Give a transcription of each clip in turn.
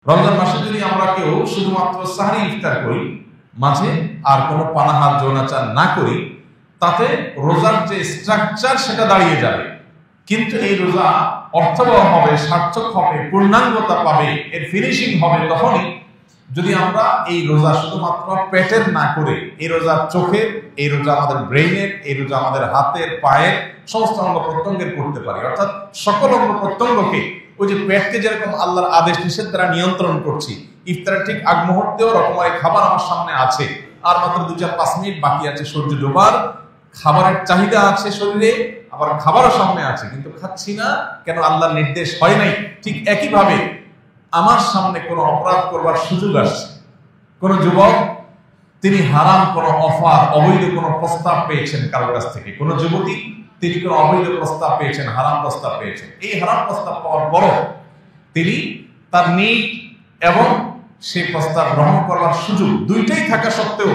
রমজান মাসে যদি আমরা কেউ শুধুমাত্র সাহরি ইফতার করি, মাঝে আর কোনো পানাহার যৌনাচার না করি, তাতে রোজার যে স্ট্রাকচার সেটা দাঁড়িয়ে যাবে, কিন্তু এই রোজা অর্থবহ হবে, সার্থক হবে, পূর্ণাঙ্গতা পাবে, এর ফিনিশিং হবে তখনই যদি আমরা এই রোজা শুধুমাত্র পেটের না করে এই রোজা চোখের, এই রোজা আমাদের ব্রেইনের, এই রোজা আমাদের হাতের, পায়ের সমস্ত অঙ্গ প্রত্যঙ্গের করতে পারি। অর্থাৎ সকল অঙ্গ প্রত্যঙ্গকে, ওই যে পেটকে যেরকম আল্লাহর আদেশ নিষেধ দ্বারা নিয়ন্ত্রণ করছি, ইফতারের ঠিক আগ মুহূর্তেও রকমারি খাবার আমার সামনে আছে, আর মাত্র 2-4-5 মিনিট বাকি আছে সূর্য ডোবার, খাবারের চাহিদা আছে শরীরে, আবার খাবারও সামনে আছে, কিন্তু খাচ্ছি না কেন? আল্লাহর নির্দেশ হয় নাই। ঠিক একইভাবে আমার সামনে কোনো অপরাধ করবার সুযোগ আসছে, কোন যুবক তিনি হারাম কোনো অফার, অবৈধ কোনো প্রস্তাব পেয়েছেন কারোর কাছ থেকে, কোন যুবতী তিনি কোনো অবৈধ প্রস্তাব পেয়েছেন, হারাম প্রস্তাব পেয়েছেন। এই হারাম প্রস্তাব পাওয়ার পরও তিনি তার নিজ এবং সেই প্রস্তাব গ্রহণ করার সুযোগ দুইটাই থাকা সত্ত্বেও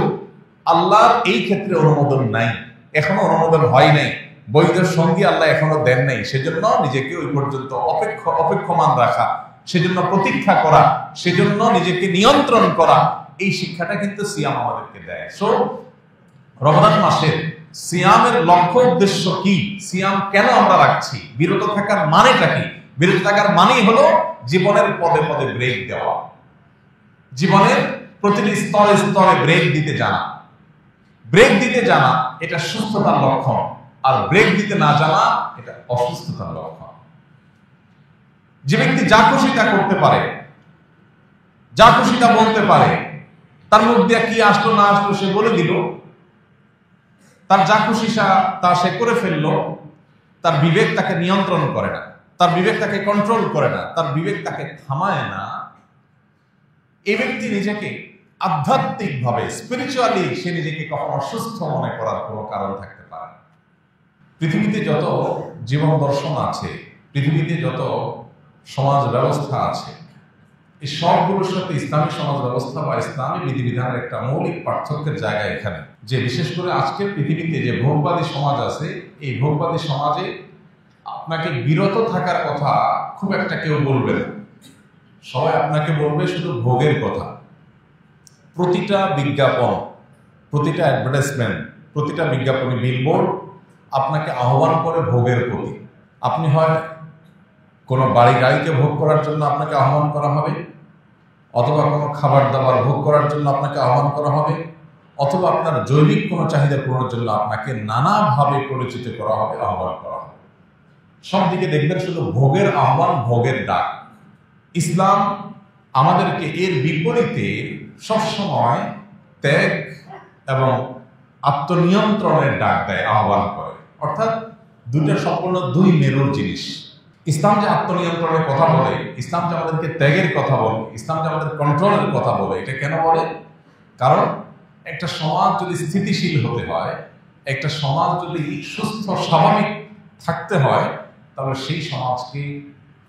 আল্লাহর এই ক্ষেত্রে অনুমোদন নাই, এখনো অনুমোদন হয় নাই, বৈধ সঙ্গী আল্লাহ এখনো দেন নাই, সেজন্য নিজেকে ওই পর্যন্ত অপেক্ষমান রাখা, সেজন্য প্রতীক্ষা করা, সেজন্য নিজেকে নিয়ন্ত্রণ করা, এই শিক্ষাটা কিন্তু সিয়াম আমাদেরকে দেয়। সো রমজান মাসের সিয়ামের লক্ষ্য উদ্দেশ্য কি? সিয়াম কেন আমরা রাখছি? বিরত থাকার মানেটা কি? বিরত থাকার মানেই হলো জীবনের পদে পদে ব্রেক দেওয়া, জীবনের প্রতিটি স্তরে স্তরে ব্রেক দিতে জানা। ব্রেক দিতে জানা এটা সুস্থতার লক্ষণ, আর ব্রেক দিতে না জানা এটা অসুস্থতার লক্ষণ। যে ব্যক্তি যা খুশি তা করতে পারে, যা খুশি তা বলতে পারে, তার মুখ দিয়ে কি আসলো না আসলো সে বলে দিল, তার যা খুশি তা সে করে ফেললো, তার বিবেক তাকে নিয়ন্ত্রণ করে না, তার বিবেক তাকে কন্ট্রোল করে না, তার বিবেক তাকে থামায় না, এই ব্যক্তি নিজেকে আধ্যাত্মিকভাবে, স্পিরিচুয়ালি সে নিজেকে কখনো সুস্থ মনে করার কোনো কারণ থাকতে পারে না। পৃথিবীতে যত জীবন দর্শন আছে, পৃথিবীতে যত সমাজ ব্যবস্থা আছে, এই সবগুলোর সাথে ইসলামী সমাজ ব্যবস্থা বা ইসলামী বিধিবিধানের একটা মৌলিক পার্থক্যের জায়গা এখানে, যে বিশেষ করে আজকের পৃথিবীতে যে ভোগবাদী সমাজ আছে, এই ভোগবাদী সমাজে আপনাকে বিরত থাকার কথা খুব একটা কেউ বলবে না, সবাই আপনাকে বলবে শুধু ভোগের কথা। প্রতিটা বিজ্ঞাপন, প্রতিটা অ্যাডভার্টাইজমেন্ট, প্রতিটা বিজ্ঞাপনী বিলবোর্ড আপনাকে আহ্বান করে ভোগের প্রতি। আপনি হয় কোনো বাড়ি গাড়িকে ভোগ করার জন্য আপনাকে আহ্বান করা হবে, অথবা কোনো খাবার দাবার ভোগ করার জন্য আপনাকে আহ্বান করা হবে, অথবা আপনার জৈবিক কোনো চাহিদা পূরণের জন্য আপনাকে নানাভাবে পরিচিত করা হবে, আহ্বান করা হবে। সব দিকে দেখবেন শুধু ভোগের আহ্বান, ভোগের ডাক। ইসলাম আমাদেরকে এর বিপরীতে সবসময় ত্যাগ এবং আত্মনিয়ন্ত্রণের ডাক দেয়, আহ্বান করে। অর্থাৎ দুইটা সম্পূর্ণ দুই মেরুর জিনিস। ইসলাম যে আত্মনিয়ন্ত্রণের কথা বলে, ইসলাম যে আমাদেরকে ত্যাগের কথা বলে, ইসলাম যে আমাদের কন্ট্রোলের কথা বলে, এটা কেন বলে? কারণ একটা সমাজ যদি স্থিতিশীল হতে হয়, একটা সমাজ যদি সুস্থ স্বাভাবিক থাকতে হয়, তাহলে সেই সমাজকে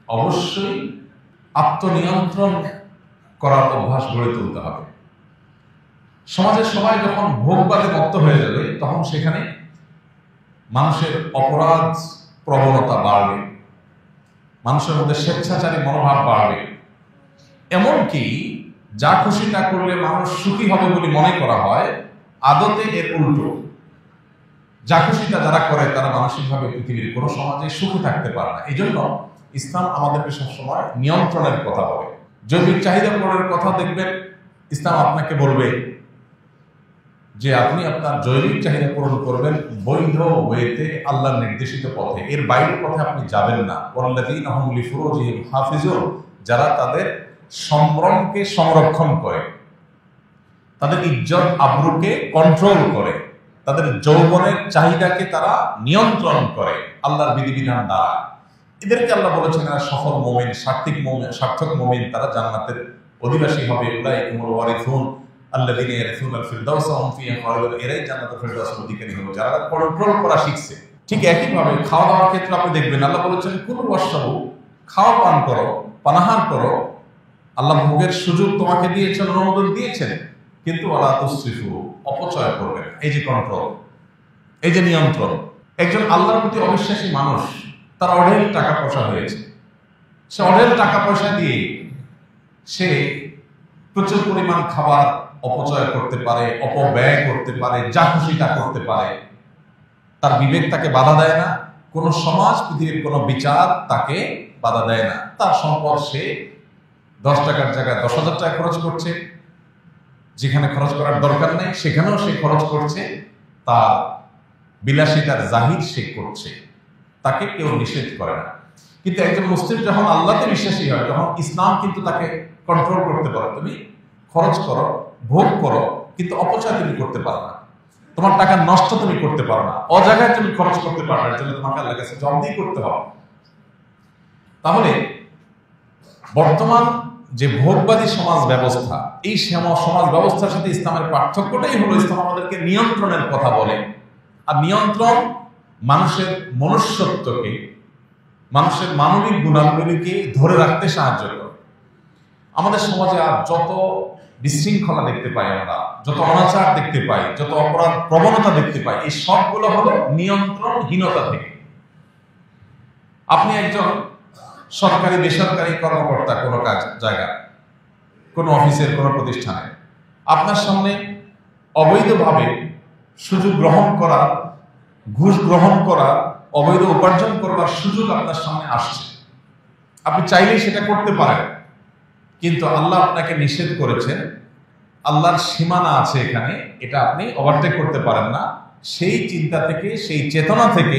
অবশ্যই আত্মনিয়ন্ত্রণ করার অভ্যাস গড়ে তুলতে হবে। সমাজের সবাই যখন ভোগবাদে মত্ত হয়ে যাবে, তখন সেখানে মানুষের অপরাধ প্রবণতা বাড়বে, মানুষের মধ্যে স্বেচ্ছাচারী মনোভাব বাড়বে, এমনকি যা খুশি তা করলে মানুষ সুখী হবে বলে মনে করা হয়, আদতে এর উল্টো। যা খুশি তা যারা করে তারা মানসিকভাবে পৃথিবীর কোনো সমাজে সুখী থাকতে পারে না। এই জন্য ইসলাম আমাদেরকে সবসময় নিয়ন্ত্রণের কথা বলে। জৈবিক চাহিদা পূরণের কথা দেখবেন, ইসলাম আপনাকে বলবে যে আপনি আপনার জৈবিক চাহিদা পূরণ করবেন বৈধ ওয়েতে, আল্লাহর নির্দেশিত পথে, এর বাইরের পথে আপনি যাবেন না। ওয়াল্লাযীনা হুম লিফুরুজিহিম হাফিজুন, যারা তাদের সম্ভ্রমকে সংরক্ষণ করে, তাদের ইজ্জত আবরুকে কন্ট্রোল করে, তাদের যৌবনের চাহিদাকে তারা নিয়ন্ত্রণ করে আল্লাহর বিধিবিধান দ্বারা, এদেরকে আল্লাহ বলেছেন এরা সফল মুমিন, সার্থক মুমিন, তারা জান্নাতের অধিবাসী হবে। উলাইকুমুল ওয়ারিসুন আল্লাযীনা ইয়ারিসুনাল ফিরদাউসা হুম ফিহা খালিদুন, এরাই জান্নাতুল ফিরদাউসের অধিকারী হবে যারা কন্ট্রোল করা শিখছে। ঠিক একইভাবে খাওয়া দাওয়ার ক্ষেত্রে আপনি দেখবেন আল্লাহ বলেছেন কুলু ওয়াশরাবু, খাও পান করো, পানাহার করো, আল্লাহ ভোগের সুযোগ তোমাকে দিয়েছেন, অনুমোদন দিয়েছেন, কিন্তু ওয়ালা তুসরিফু, অপচয় করবে না। এই যে কন্ট্রোল, এই যে নিয়ন্ত্রণ। একজন আল্লাহর প্রতি অবিশ্বাসী মানুষ, তার অঢেল টাকা পয়সা হয়েছে, সে অঢেল টাকা পয়সা দিয়ে সে প্রচুর পরিমাণ খাবার অপচয় করতে পারে, অপব্যয় করতে পারে, যা খুশি তা করতে পারে, তার বিবেক তাকে বাধা দেয় না, কোন সমাজ, পৃথিবীর কোন বিচার তাকে বাধা দেয় না। তার সম্পদ সে 10 টাকার জায়গায় 10,000 টাকা খরচ করছে, যেখানে খরচ করার দরকার নেই সেখানেও সে খরচ করছে, তার বিলাসিতার জাহির সে করছে, তাকে কেউ নিষেধ করে না। কিন্তু একজন মুসলিম যখন আল্লাহতে বিশ্বাসী হয়, তখন ইসলাম কিন্তু তাকে কন্ট্রোল করতে পারে। তুমি খরচ করো, ভোগ করো, কিন্তু অপচয় তুমি করতে পারো না, তোমার টাকা নষ্ট তুমি করতে পারো না, অজায়গায় তুমি খরচ করতে পারো না, এর জন্য তোমাকে আল্লাহর কাছে জবাবদিহি করতে হবে। তাহলে বর্তমান যে ভোগবাদী সমাজ ব্যবস্থা, এই সমাজ ব্যবস্থার সাথে ইসলামের পার্থক্যটাই হলো ইসলাম আমাদেরকে নিয়ন্ত্রণের কথা বলে। আর নিয়ন্ত্রণ মানুষের মনুষ্যত্বকে, মানুষের মানবিক গুণাবলীকে ধরে রাখতে সাহায্য করে। আমাদের সমাজে আর যত বিশৃঙ্খলা দেখতে পাই আমরা, যত অনাচার দেখতে পাই, যত অপরাধ প্রবণতা দেখতে পাই, এই সবগুলো হলো নিয়ন্ত্রণহীনতা থেকে। আপনি একজন সরকারি বেসরকারি কর্মকর্তা, কোনো কাজ জায়গায়, কোনো অফিসের কোনো প্রতিষ্ঠানে, আপনার সামনে অবৈধভাবে সুযোগ গ্রহণ করা, ঘুষ গ্রহণ করা, অবৈধ উপার্জন করবার সুযোগ আপনার সামনে আসছে। আপনি চাইলেই সেটা করতে পারেন, কিন্তু আল্লাহ আপনাকে নিষেধ করেছেন, আল্লাহর সীমানা আছে এখানে, এটা আপনি ওভারটেক করতে পারেন না। সেই চিন্তা থেকে, সেই চেতনা থেকে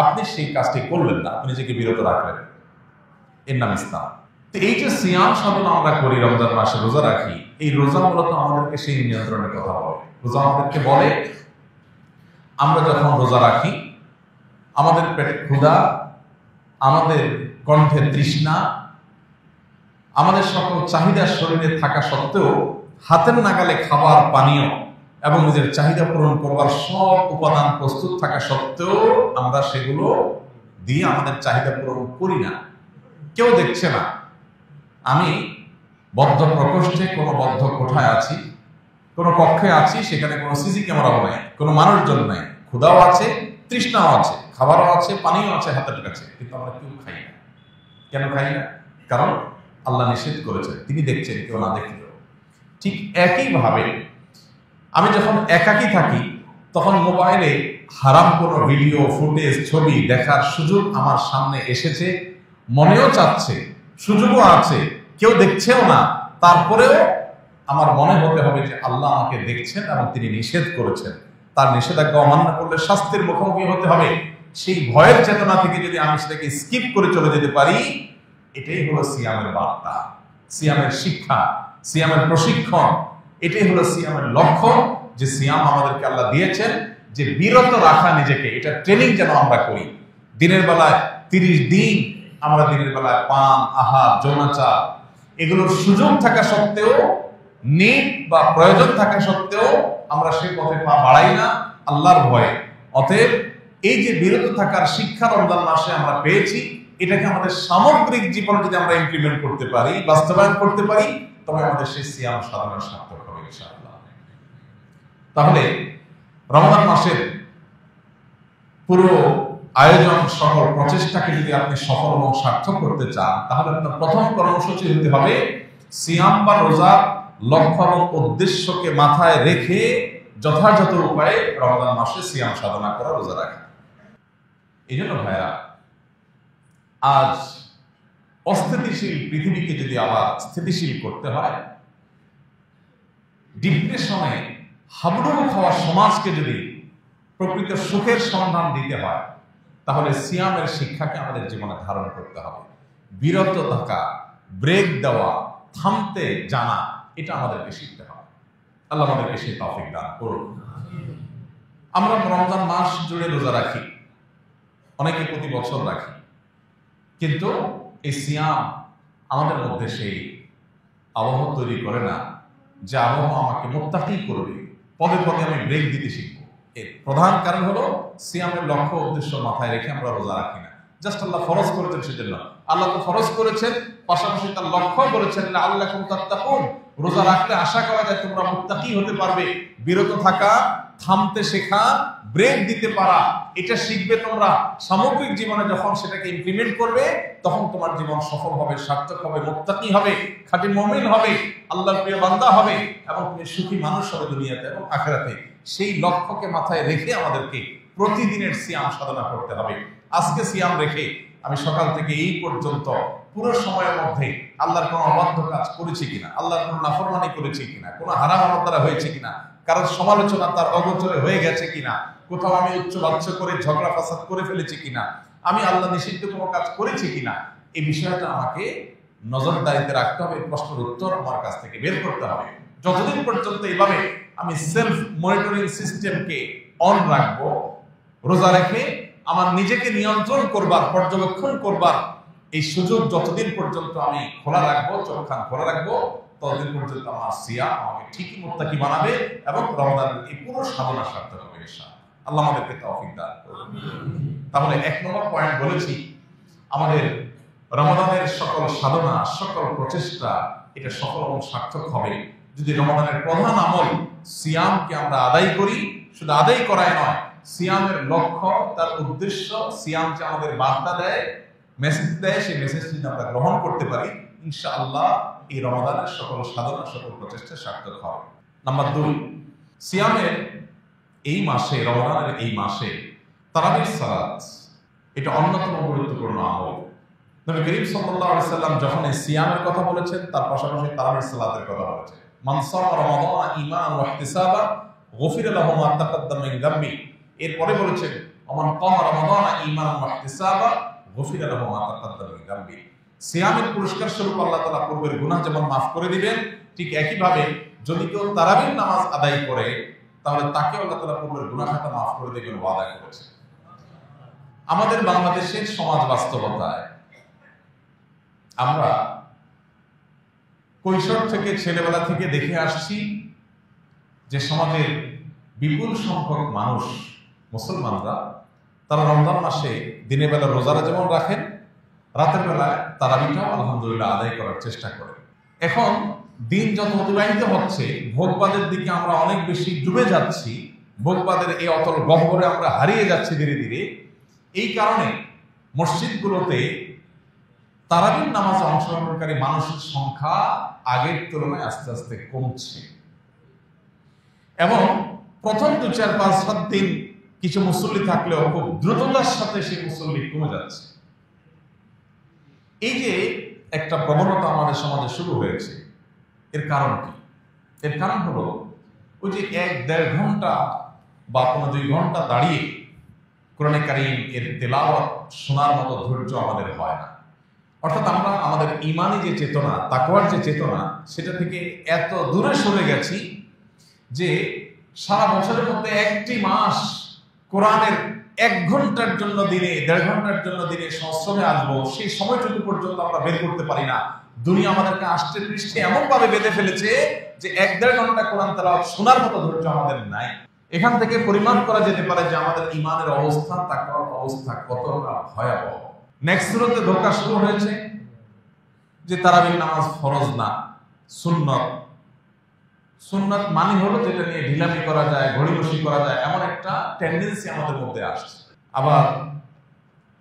আপনি সেই কাজটি করলেন না, আপনি নিজেকে বিরত রাখলেন। এর নাম ইসলাম। তো এই যে সিয়াম সাধনা আমরা করি, রমজান মাসে রোজা রাখি, এই রোজা মূলত আমাদেরকে সেই নিয়ন্ত্রণের কথা বলে। রোজা আমাদেরকে বলে আমরা যখন রোজা রাখি, আমাদের পেটে ক্ষুধা, আমাদের কণ্ঠে তৃষ্ণা, আমাদের সকল চাহিদা শরীরে থাকা সত্ত্বেও, হাতের নাগালে খাবার, পানীয় এবং নিজের চাহিদা পূরণ করবার সব উপাদান প্রস্তুত থাকা সত্ত্বেও আমরা সেগুলো দিয়ে আমাদের চাহিদা পূরণ করি না। কেউ দেখছে না, আমি বদ্ধ প্রকোষ্ঠে, কোনো বদ্ধ কোঠায় আছি, কোনো কক্ষে আছি, সেখানে কোনো সিসি ক্যামেরাও নাই, কোনো মানুষজন নাই, ক্ষুধাও আছে, তৃষ্ণাও আছে, খাবারও আছে, পানিও আছে হাতের কাছে, কিন্তু আমরা কেউ খাই না। কেন খাই না? কারণ আল্লাহ নিষেধ করেছেন, তিনি দেখছেন, কেউ না দেখলেও। ঠিক একইভাবে আমি যখন একাকী থাকি, তখন মোবাইলে হারাম কোনো ভিডিও, ফুটেজ, ছবি দেখার সুযোগ আমার সামনে এসেছে, মনেও চাচ্ছে, সুযোগও আছে, কেউ দেখছেও না, তারপরেও আমার মনে হতে হবে যে আল্লাহ আমাকে দেখছেন এবং তিনি নিষেধ করেছেন, তার নিষেধাজ্ঞা অমান্য করলে শাস্তির মুখোমুখি হতে হবে। সেই ভয়ের চেতনা থেকে যদি আমি সেটাকে স্কিপ করে চলে যেতে পারি, এটাই হলো সিয়ামের বার্তা, সিয়ামের শিক্ষা, সিয়ামের প্রশিক্ষণ। এটাই হলো সিয়ামের লক্ষ্য, যে সিয়াম আমাদেরকে আল্লাহ দিয়েছেন, যে বিরত রাখা নিজেকে, এটা ট্রেনিং যেন আমরা করি। দিনের বেলায় 30 দিন আমরা দিনের বেলায় পান, আহার, যৌনাচার এগুলোর সুযোগ থাকা সত্ত্বেও, নিড বা প্রয়োজন থাকা সত্ত্বেও আমরা সেই পথে পা বাড়াই না আল্লাহর ভয়ে। অতএব এই যে বিরত থাকার শিক্ষা রমজান মাসে আমরা পেয়েছি, এটাকে আমাদের সামগ্রিক জীবনে যদি আমরা ইমপ্লিমেন্ট করতে পারি, বাস্তবায়ন করতে পারি, তবে আমাদের সেই সিয়াম সাধনা সার্থক হবে ইনশাআল্লাহ। তাহলে রমজান মাসের পুরো আয়োজন, সকল প্রচেষ্টাকে যদি আপনি সফল এবং সার্থক করতে চান, তাহলে আপনার প্রথম কর্মসূচি হতে হবে সিয়াম বা রোজার লক্ষ্য এবং উদ্দেশ্যকে মাথায় রেখে যথাযথ উপায়ে রমজান মাসে সিয়াম সাধনা করা, রোজা রাখা। এই জন্য ভাইরা, আজ অস্থিতিশীল পৃথিবীকে যদি আবার স্থিতিশীল করতে হয়, ডিপ্রেশনে হাবুডুবু খাওয়া সমাজকে যদি প্রকৃত সুখের সন্ধান দিতে হয়, তাহলে সিয়ামের শিক্ষাকে আমাদের জীবনে ধারণ করতে হবে। বিরত থাকা, ব্রেক দেওয়া, থামতে জানা, এটা আমাদেরকে শিখতে হবে। আল্লাহ আমাদেরকে সেই তৌফিক দান করুন। আমরা রমজান মাস জুড়ে রোজা রাখি, অনেকে প্রতি বছর রাখি, কিন্তু এই সিয়াম আমাদের মধ্যে সেই আবহাওয়া তৈরি করে না যে আবহাওয়া আমাকে মুত্তাকি করবে, পদে পদে আমি ব্রেক দিতে শিখবো। এর প্রধান কারণ হলো সিয়ামের লক্ষ্য উদ্দেশ্য মাথায় রেখে আমরা রোজা রাখি না। জাস্ট আল্লাহ ফরজ করেছেন সেজন্য, আল্লাহ তো ফরজ করেছেন, পাশাপাশি তার লক্ষ্য বলেছেন লাআল্লাকুম তাত্তাকুন, রোজা রাখলে আশা করা যায় তোমরা মুত্তাকি হতে পারবে। বিরত থাকা, থামতে শেখা, ব্রেক দিতে পারা, এটা শিখবে তোমরা। সামগ্রিক জীবনে যখন সেটাকে ইমপ্লিমেন্ট করবে, তখন তোমার জীবন সফল হবে, সার্থক হবে, মুত্তাকি হবে, খাঁটি মুমিন হবে, আল্লাহর প্রিয় বান্দা হবে, এবং তুমি সুখী মানুষ হবে দুনিয়াতে এবং আখিরাতে। সেই লক্ষ্যকে মাথায় রেখে আমাদেরকে প্রতিদিনের সিয়াম সাধনা করতে হবে। আজকে সিয়াম রেখে আমি সকাল থেকে এই পর্যন্ত পুরো সময়ের মধ্যে আল্লাহর কোনো অবাধ্য কাজ করেছি কিনা, আল্লাহর কোনো নাফরমানি করেছি কিনা, কোনো হারাম আমার দ্বারা হয়েছে কিনা, কারণ সমালোচনা তার অগোচরে হয়ে গেছে কিনা, কোথাও আমি উচ্চ বাচ্চ করে ঝগড়া ফাসাদ করে ফেলেছি কিনা, আমি আল্লাহ নিষিদ্ধ কোনো কাজ করেছি কিনা, এই বিষয়টা আমাকে নজরদারিতে রাখতে হবে। প্রশ্নের উত্তর আমার কাছ থেকে বের করতে হবে। যতদিন পর্যন্ত এইভাবে আমি সেলফ মনিটরিং সিস্টেমকে অন রাখবো, রোজা রেখে আমার নিজেকে নিয়ন্ত্রণ করবার, পর্যবেক্ষণ করবার এই সুযোগ যতদিন পর্যন্ত আমি খোলা রাখবো, চোখখান খোলা রাখবো, ততদিন পর্যন্ত আমার সিয়াম আমাকে ঠিকই মুত্তাকি বানাবে এবং রমাদানের এই পুরো সাধনা সার্থক হবে ইনশাআল্লাহ। আল্লাহ আমাদেরকে তৌফিক দান করুন। তাহলে 1 নম্বর পয়েন্ট বলেছি, আমাদের রমাদানের সকল সাধনা, সকল প্রচেষ্টা এটা সফল এবং সার্থক হবে যদি রমাদানের প্রধান আমল সিয়ামকে আমরা আদায় করি। শুধু আদায় করাই নয়, সিয়ামের লক্ষ্য, তার উদ্দেশ্য, সিয়াম যে আমাদের বার্তা দেয়, মেসেজ দেয়, সেই মেসেজটি আমরা গ্রহণ করতে পারি, ইনশাআল্লাহ এই রমাদানের সকল সাধনা, সকল প্রচেষ্টা সার্থক হবে। নাম্বার 2, সিয়ামের এই মাসে, রমাদানের এই মাসে তারাবির সালাত এটা অন্যতম গুরুত্বপূর্ণ আমল। নবী করিম সাল্লাল্লাহু আলাইহি সাল্লাম যখন এই সিয়ামের কথা বলেছেন, তার পাশাপাশি তারাবির সালাতের কথা বলেছেন। মান সামা রমাদান ঈমানান ওয়া ইহতিসাবান গুফিরা লাহু মা তাকাদ্দামা মিন যামবি। এরপরে বলেছেন ওমান কামা রমাদান ঈমানান ওয়া ইহতিসাবান গুফিরা লাহু মা তাকাদ্দামা মিন যামবি। সিয়ামের পুরস্কার স্বরূপ আল্লাহ তাআলা পূর্বের গুনাহ যেমন মাফ করে দিবেন, ঠিক একই ভাবে যদি কেউ তারাবির নামাজ আদায় করে, তাহলে তাকে আল্লাহ তাআলা পূর্বের গুনাহ খাতা মাফ করে দিবেন ওয়াদা করেছেন। আমাদের বাংলাদেশের সমাজ বাস্তবতায় আমরা কৈশোর থেকে, ছেলেবেলা থেকে দেখে আসছি যে সমাজের বিপুল সংখ্যক মানুষ, মুসলমানরা, তারা রমজান মাসে দিনের বেলা রোজারা যেমন রাখেন, রাতের বেলায় তারাবিটাও আলহামদুলিল্লাহ আদায় করার চেষ্টা করেন। এখন দিন যত অতিবাহিত হচ্ছে, ভোগবাদের দিকে আমরা অনেক বেশি ডুবে যাচ্ছি, ভোগবাদের এই অতল গহ্বরে আমরা হারিয়ে যাচ্ছি ধীরে ধীরে। এই কারণে মসজিদগুলোতে তারাবির নামাজে অংশগ্রহণকারী মানুষের সংখ্যা আগের তুলনায় আস্তে আস্তে কমছে, এবং প্রথম 2, 4, 5, 7 দিন কিছু মুসল্লি থাকলেও খুব দ্রুততার সাথে সেই মুসল্লি কমে যাচ্ছে। এই যে একটা প্রবণতা আমাদের সমাজে শুরু হয়েছে, এর কারণ কি? এর কারণ হলো ওই যে 1-1.5 ঘন্টা বা 2 ঘন্টা দাঁড়িয়ে কোরআনে কারীম এর তেলাওয়াত শোনার মতো ধৈর্য আমাদের হয় না। অর্থাৎ আমরা আমাদের ঈমানি যে চেতনা, তাকওয়ার যে চেতনা, সেটা থেকে এত দূরে সরে গেছি যে সারা বছরের মধ্যে একটি মাস কোরআনের 1 ঘন্টার জন্য দিনে, 1.5 ঘন্টার জন্য দিনে সংস্রমে আসবো, সেই সময়টুকু পর্যন্ত আমরা বের করতে পারি না। দুনিয়া আমাদেরকে আষ্টে পৃষ্ঠে এমন ভাবে বেঁধে ফেলেছে যে 1-1.5 ঘন্টা কোরআন তেলাওয়াত শোনার মতো ধৈর্য আমাদের নাই। এখান থেকে পরিমাপ করা যেতে পারে যে আমাদের ঈমানের অবস্থা, তাকওয়ার অবস্থা কতটা ভয়াবহ। নেক্সট সুরতে ধোঁকা শুরু হয়েছে যে তারাবির নামাজ ফরজ না, সুন্নত। সুন্নাত মানে হলো যেটা নিয়ে ঢিলামি করা যায়, ঘড়িবসি করা যায়, এমন একটা টেন্ডেন্সি আমাদের মধ্যে আসছে। আবার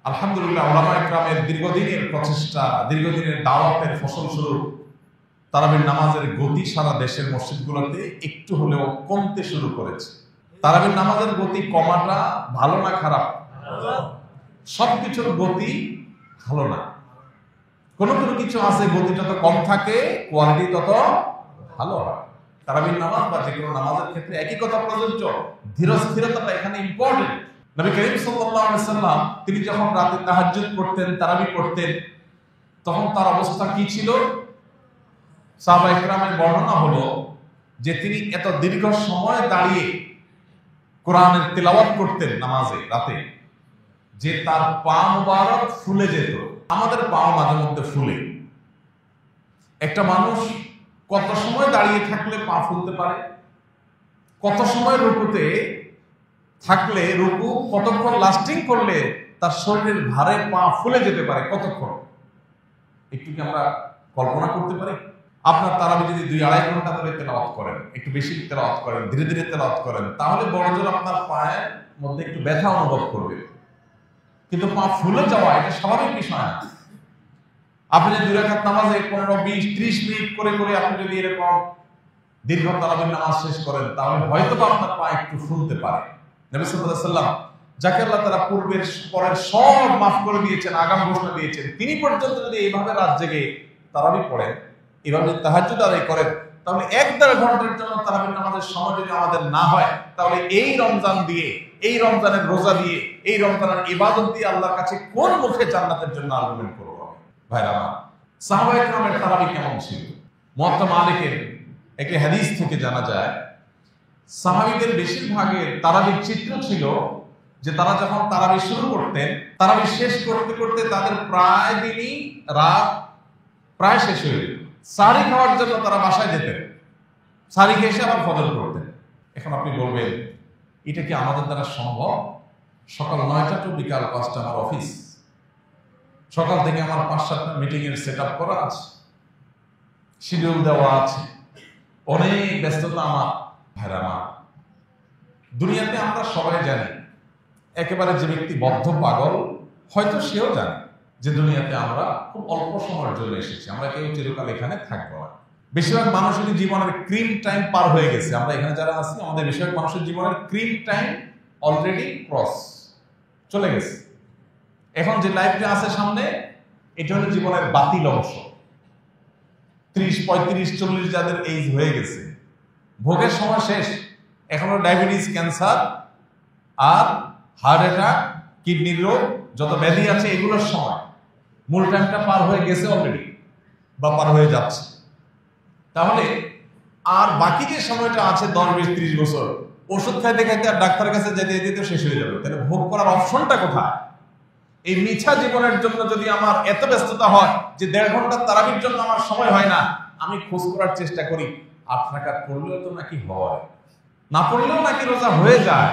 আলহামদুলিল্লাহ উলামা ইকরামের দীর্ঘদিনের প্রচেষ্টা, দীর্ঘদিনের দাওয়াতের ফসল স্বরূপ তারাবির নামাজের গতি সারা দেশের মসজিদগুলোতে একটু হলেও কমতে শুরু করেছে। তারাবির নামাজের গতি কমাটা ভালো না খারাপ? সবকিছুর গতি ভালো না। কোনো কোনো কিছু আছে গতিটা তো কম থাকে, কোয়ালিটি তত ভালো হয়। তারাবির নামাজ বা যে কোনো নামাজের ক্ষেত্রে একই কথা প্রযোজ্য, ধীরস্থিরতাটা এখানে ইম্পর্টেন্ট। নবী করিম সাল্লাল্লাহু আলাইহি সাল্লাম তিনি যখন রাতে তাহাজ্জুদ পড়তেন, তারাবি পড়তেন, তখন তার অবস্থা কি ছিল? সাহাবায়ে কেরামের বর্ণনা হলো যে তিনি এত দীর্ঘ সময় দাঁড়িয়ে কোরআনের তেলাওয়াত করতেন নামাজে রাতে, যে তার পা মুবারক ফুলে যেত। আমাদের পা মাঝে মধ্যে ফুলে। একটা মানুষ কত সময় দাঁড়িয়ে থাকলে পা ফুলতে পারে? কত সময় রুকুতে থাকলে, রুকু কতক্ষণ লাস্টিং করলে তার শরীরের ভারে পা ফুলে যেতে পারে? কতক্ষণ? একটু কি আমরা কল্পনা করতে পারি? আপনার তারাবি যদি 2-2.5 ঘন্টা ধরে তেলাওয়াত করেন, একটু বেশি তেলাওয়াত করেন, ধীরে ধীরে তেলাওয়াত করেন, তাহলে বড়জোর আপনার পায়ের মধ্যে একটু ব্যথা অনুভব করবে, কিন্তু পা ফুলে যাওয়া এটা স্বাভাবিক বিষয় না। আপনি যদি 2 রাকাত নামাজে 15, 20, 30 মিনিট করে করে আপনি যদি এরকম দীর্ঘ তারাবির নামাজ শেষ করেন, তাহলে হয়তো আপনার পা একটু ফুলতে পারে। নবী সাল্লাল্লাহু আলাইহি ওয়াসাল্লাম যাকে আল্লাহ তাআলা পূর্বের পরের সব মাফ করে দিয়েছেন, আগাম ঘোষণা দিয়েছেন, তিনি পর্যন্ত যদি এইভাবে রাত জেগে তারাবি পড়েন, এইভাবে তাহাজ্জুদ আদায় করেন, তাহলে 1-1.5 ঘন্টার জন্য তারাবির নামাজের সময় যদি আমাদের না হয়, তাহলে এই রমজান দিয়ে, এই রমজানের রোজা দিয়ে, এই রমজানের ইবাদত দিয়ে আল্লাহর কাছে কোন মুখে জান্নাতের জন্য আর্গুমেন্ট করব? ভাইরা আমার, সাহাবায়ে কেরামের তারাবি কেমন ছিল? মুয়াত্তা মালিকের একটি হাদিস থেকে জানা যায়, সাহাবীদের বেশিরভাগের তারাবির চিত্র ছিল যে তারা যখন তারাবি শুরু করতেন, তারাবি শেষ করতে করতে তাদের প্রায় দিনই রাত প্রায় শেষ হয়ে যেত। সাহরি খাওয়ার জন্য তারা বাসায় যেতেন, সাহরি খেয়ে এসে আবার ফজর করতেন। এখন আপনি বলবেন, এটা কি আমাদের দ্বারা সম্ভব? সকাল 9টা টু বিকাল 5টা আমার অফিস, সকাল থেকে আমার 5-7টা মিটিং এর সেট আপ করা আছে, শিডিউল দেওয়া আছে, অনেক ব্যস্ততা আমার। ভাইরা আমার, দুনিয়াতে আমরা সবাই জানি, একেবারে যে ব্যক্তি বদ্ধ পাগল হয়তো সেও জানে যে দুনিয়াতে আমরা খুব অল্প সময়ের জন্য এসেছি, আমরা কেউ চিরকাল এখানে থাকবো না। বেশিরভাগ মানুষের জীবনের ক্রিম টাইম পার হয়ে গেছে। আমরা এখানে যারা আছি, আমাদের বেশিরভাগ মানুষের জীবনের ক্রিম টাইম অলরেডি ক্রস চলে গেছে। এখন যে লাইফটা আছে সামনে, এটা হলো জীবনের বাতিল অংশ। 30, 35, 40 যাদের এইজ হয়ে গেছে, ভোগের সময় শেষ। এখন ডায়াবেটিস, ক্যান্সার আর হার্ট অ্যাটাক, কিডনির রোগ, যত ব্যাধি আছে এগুলোর সময়। মূল টাইমটা পার হয়ে গেছে অলরেডি, বা পার হয়ে যাচ্ছে। তাহলে আর বাকি যে সময়টা আছে 10, 20, 30 বছর, ওষুধ খাইতে খাইতে আর ডাক্তারের কাছে যেতে যেতে তো শেষ হয়ে যাবে। তাহলে ভোগ করার অপশনটা কোথায়? এই মিথ্যা জীবনের জন্য যদি আমার এত ব্যস্ততা হয় যে 1.5 ঘন্টা তারাবির জন্য আমার সময় হয় না, আমি খোঁজ করার চেষ্টা করি 8 রাকাত পড়লেও তো নাকি হয়, না পড়লেও নাকি রোজা হয়ে যায়,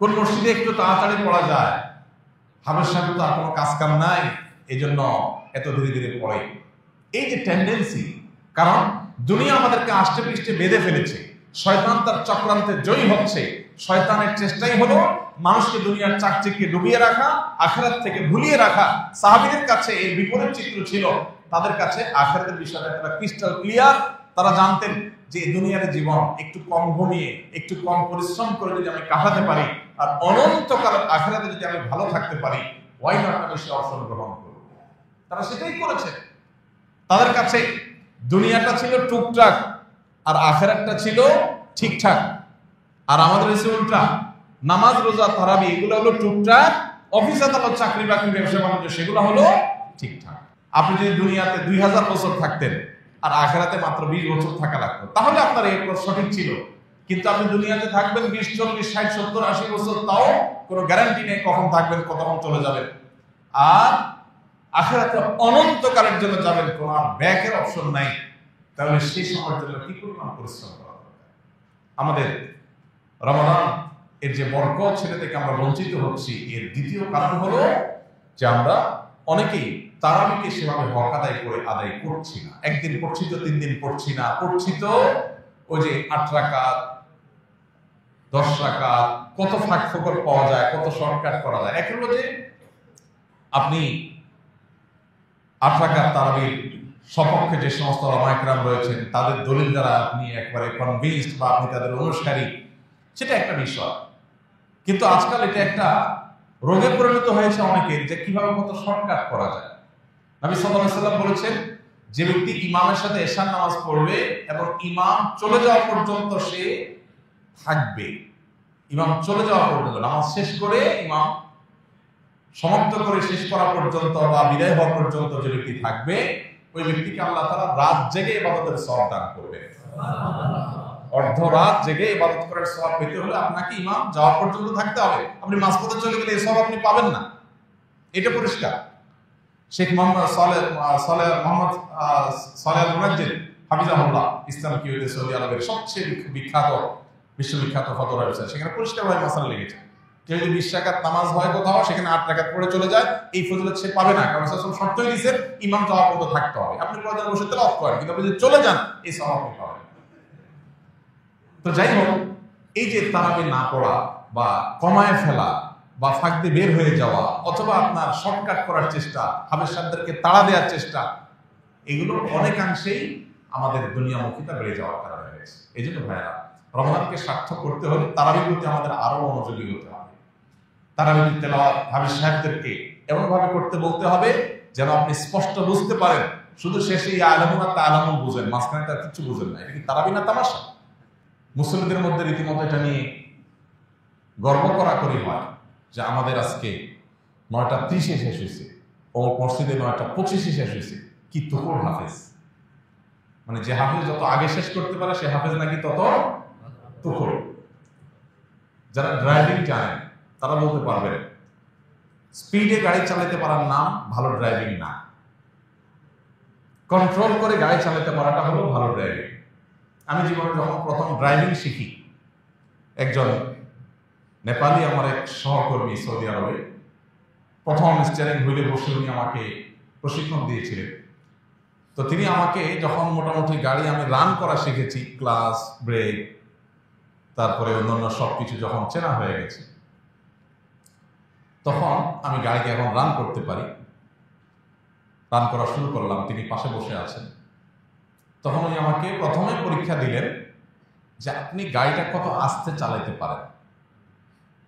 কোন মসজিদে একটু তাড়াতাড়ি পড়া যায়, হাবের সাহেব তো আর কোনো কাজ কাম নাই, এই জন্য এত ধীরে ধীরে পড়ে। এই যে টেন্ডেন্সি, কারণ দুনিয়া আমাদেরকে আষ্টে পৃষ্ঠে বেঁধে ফেলেছে, শয়তান তার চক্রান্তে জয়ী হচ্ছে। শয়তানের চেষ্টাই হলো মানুষকে দুনিয়ার চাকচিক্যে ডুবিয়ে রাখা, আখিরাত থেকে ভুলিয়ে রাখা। সাহাবীদের কাছে এর বিপরীত চিত্র ছিল। তাদের কাছে আখিরাতের বিষয়টা একটা ক্রিস্টাল ক্লিয়ার। তারা জানতেন যে দুনিয়ার জীবন একটু কম ঘুমিয়ে, একটু কম পরিশ্রম করে যদি আমি কাটাতে পারি, আর অনন্তকাল আখিরাতে যদি আমি ভালো থাকতে পারি, ওয়াই নট আমি সে অপশন গ্রহণ করব। তারা সেটাই করেছে। তাদের কাছে দুনিয়াটা ছিল টুকটাক, আর আখিরাতটা ছিল ঠিকঠাক। আর আমাদের এসে উল্টা, নামাজ, রোজা, তারাবি এগুলো হলো টুকটাক, অফিস আদালত, চাকরি বাকরি, ব্যবসা বাণিজ্য সেগুলো হলো ঠিকঠাক। আপনি যদি দুনিয়াতে 2000 বছর থাকতেন আর আখিরাতে মাত্র 20 বছর থাকা লাগতো, তাহলে আপনার এই সঠিক ছিল। কিন্তু আপনি দুনিয়াতে থাকবেন 20, 40, 60, 70, 80 বছর, তাও কোনো গ্যারান্টি নেই কখন থাকবেন, কখন চলে যাবেন। আর আখিরাতে অনন্তকালের জন্য যাবেন, কোনো আর ব্যাকের অপশন নাই। তাহলে সেই সময়ের জন্য কি পরিমাণ পরিশ্রম করা দরকার। আমাদের রমাদান এর যে বরকত, সেটা থেকে আমরা বঞ্চিত হচ্ছি। এর দ্বিতীয় কারণ হলো যে আমরা অনেকেই তারাবিকে সেভাবে হক আদায় করছি না। একদিন পড়ছি তো 3 দিন পড়ছি না, পড়ছি তো ওই যে 8 রাকাত, 10 রাকাত, কত ফাঁক ফোকর পাওয়া যায়, কত শর্টকাট করা যায়। এক হলো যে আপনি 8 রাকাত তারাবির সপক্ষে যে সমস্ত ওলামায়ে কেরাম রয়েছেন, তাদের দলিল দ্বারা আপনি একবারে কনভিন্সড বা আপনি তাদের অনুসারী, সেটা একটা বিষয়। কিন্তু আজকাল এটা একটা রোগে পরিণত হয়েছে অনেকের, যে কিভাবে কত শর্টকাট করা যায়। নবী সাল্লাল্লাহু আলাইহি ওয়াসাল্লাম বলেছেন, যে ব্যক্তি ইমামের সাথে এশার নামাজ পড়বে এবং ইমাম চলে যাওয়া পর্যন্ত সে থাকবে, ইমাম চলে যাওয়া পর্যন্ত, নামাজ শেষ করে ইমাম সমাপ্ত করে শেষ করা পর্যন্ত বা বিদায় হওয়া পর্যন্ত যে ব্যক্তি থাকবে, ওই ব্যক্তিকে আল্লাহ তাআলা রাত জেগে ইবাদতের সওয়াব দান করবে। অর্ধরাত জেগে ইবাদত করার সওয়াব পেতে হলে আপনাকে ইমাম যাওয়া পর্যন্ত থাকতে হবে। আপনি মাঝপথে চলে গেলে এই সওয়াব আপনি পাবেন না, এটা পরিষ্কার। শেখ মোহাম্মদ সালেহ আল মুনাজ্জির হাফিজাহুল্লাহ, ইসলামিক ইউনিভার্সিটি সৌদি আরবের সবচেয়ে বিখ্যাত, বিশ্ববিখ্যাত ফতোয়া ওয়েবসাইট, সেখানে পরিষ্কারভাবে মাসালা লিখেছে, কেউ যদি 20 রাকাত নামাজ হয় কোথাও, সেখানে 8 রাকাত পড়ে চলে যায়, এই ফজিলত সে পাবে না। কারণ রাসূল শর্তই দিয়েছেন ইমাম যাওয়া পর্যন্ত থাকতে হবে। আপনি প্রয়োজন বসে তেলাওয়াত করেন, কিন্তু আপনি যদি চলে যান, এই সওয়াব আপনি পাবেন। তো যাই হোক, এই যে তারাবি না পড়া, বা কমায় ফেলা বা ফাঁক দিয়ে বের হয়ে যাওয়া অথবা আপনার শর্টকাট করার চেষ্টা, হাফেজ সাহেবদেরকে তাড়া দেওয়ার চেষ্টা, এগুলো অনেকাংশেই আমাদের দুনিয়ামুখিতা বেড়ে যাওয়ার কারণে হয়েছে। এই জন্য ভাইয়া, রমজানকে সার্থক করতে হলে তারাবির প্রতি আমাদের আরো মনোযোগী হতে হবে। তারাবির তেলাওয়াত হাফেজ সাহেবদেরকে এমনভাবে করতে বলতে হবে যেন আপনি স্পষ্ট বুঝতে পারেন। শুধু শেষে আলামুন আর তালামুন বুঝেন, মাঝখানে তার কিছু বুঝেন না। এটা কি তারাবি না তামাশা? মুসলিমদের মধ্যে রীতিমতো এটা নিয়ে গর্ব করা করি হয় যে আমাদের আজকে 9:30 শেষ হয়েছে, ও মসজিদে 9:25 শেষ হয়েছে। কি তুকুর হাফেজ, মানে যে হাফেজ যত আগে শেষ করতে পারে সে হাফেজ নাকি তত তুকুর। যারা ড্রাইভিং জানেন তারা বলতে পারবেন স্পিডে গাড়ি চালাতে পারার নাম ভালো ড্রাইভিং না, কন্ট্রোল করে গাড়ি চালাতে পারাটা হলো ভালো ড্রাইভিং। আমি জীবনে যখন প্রথম ড্রাইভিং শিখি, একজন নেপালি আমার এক সহকর্মী সৌদি আরবে প্রথম স্টিয়ারিং হুইলে বসে উনি আমাকে প্রশিক্ষণ দিয়েছিলেন। তো তিনি আমাকে যখন মোটামুটি গাড়ি আমি রান করা শিখেছি, ক্লাস, ব্রেক, তারপরে অন্যান্য সবকিছু যখন চেনা হয়ে গেছে, তখন আমি গাড়িকে এখন রান করতে পারি। রান করা শুরু করলাম, তিনি পাশে বসে আছেন। তখন উনি আমাকে প্রথমে পরীক্ষা দিলেন যে আপনি গাড়িটা কত আস্তে চালাতে পারেন।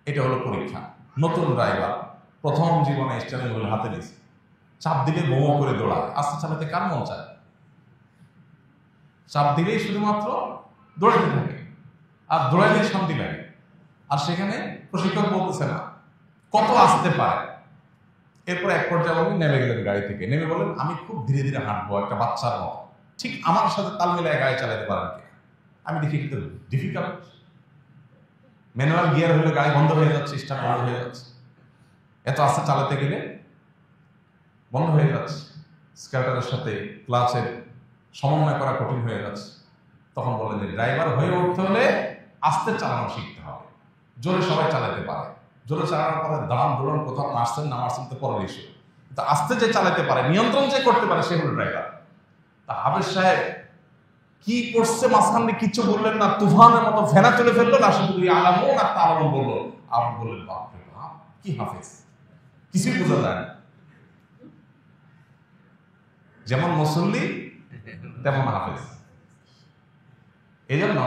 এটা হলো পরীক্ষা। নতুন ড্রাইভার, প্রথম জীবনে স্টিয়ারিং হুইল হাতে নিয়েছে, চাপ দিলে মোমো করে দৌড়ায়। আস্তে চালাতে কার মন চায়? চাপ দিলেই শুধুমাত্র দৌড়াতে থাকে, আর দৌড়াইলেই শান্তি লাগে। আর সেখানে প্রশিক্ষক বলতেছে না কত আসতে পারে। এরপর এক পর্যায়ে উনি নেমে গেলেন গাড়ি থেকে, নেমে বলেন আমি খুব ধীরে ধীরে হাঁটবো একটা বাচ্চার মতো, ঠিক আমার সাথে তাল মিলায় গাড়ি চালাতে পারেন কি? আমি দেখি কিন্তু ডিফিকাল্ট। ম্যানুয়াল গিয়ার হলে গাড়ি বন্ধ হয়ে যাচ্ছে, স্টার্ট বন্ধ হয়ে যাচ্ছে। এত আস্তে চালাতে গেলে বন্ধ হয়ে যাচ্ছে, স্কার্টারের সাথে ক্লাচের সমন্বয় করা কঠিন হয়ে যাচ্ছে। তখন বলেন যে ড্রাইভার হয়ে উঠতে হলে আস্তে চালানো শিখতে হবে। জোরে সবাই চালাতে পারে, জোরে চালানোর পরে দাঁড়ান দৌড়ান কোথাও মারছেন না মারছেন তো পরের ইস্যু, কিন্তু আস্তে যে চালাতে পারে, নিয়ন্ত্রণ যে করতে পারে, সে হলো ড্রাইভার। তা হাফেজ সাহেব কি করছে মাঝখান দিয়ে কিচ্ছু বললেন না, তুফানের মতো ফেনা চলে ফেললো না, শুধু আলামুন আর তালামুন বললো। আপনি বললেন বাপরে বাপ কি হাফেজ, কিছুই বোঝা যায় না। যেমন মুসল্লি তেমন হাফেজ। এই জন্য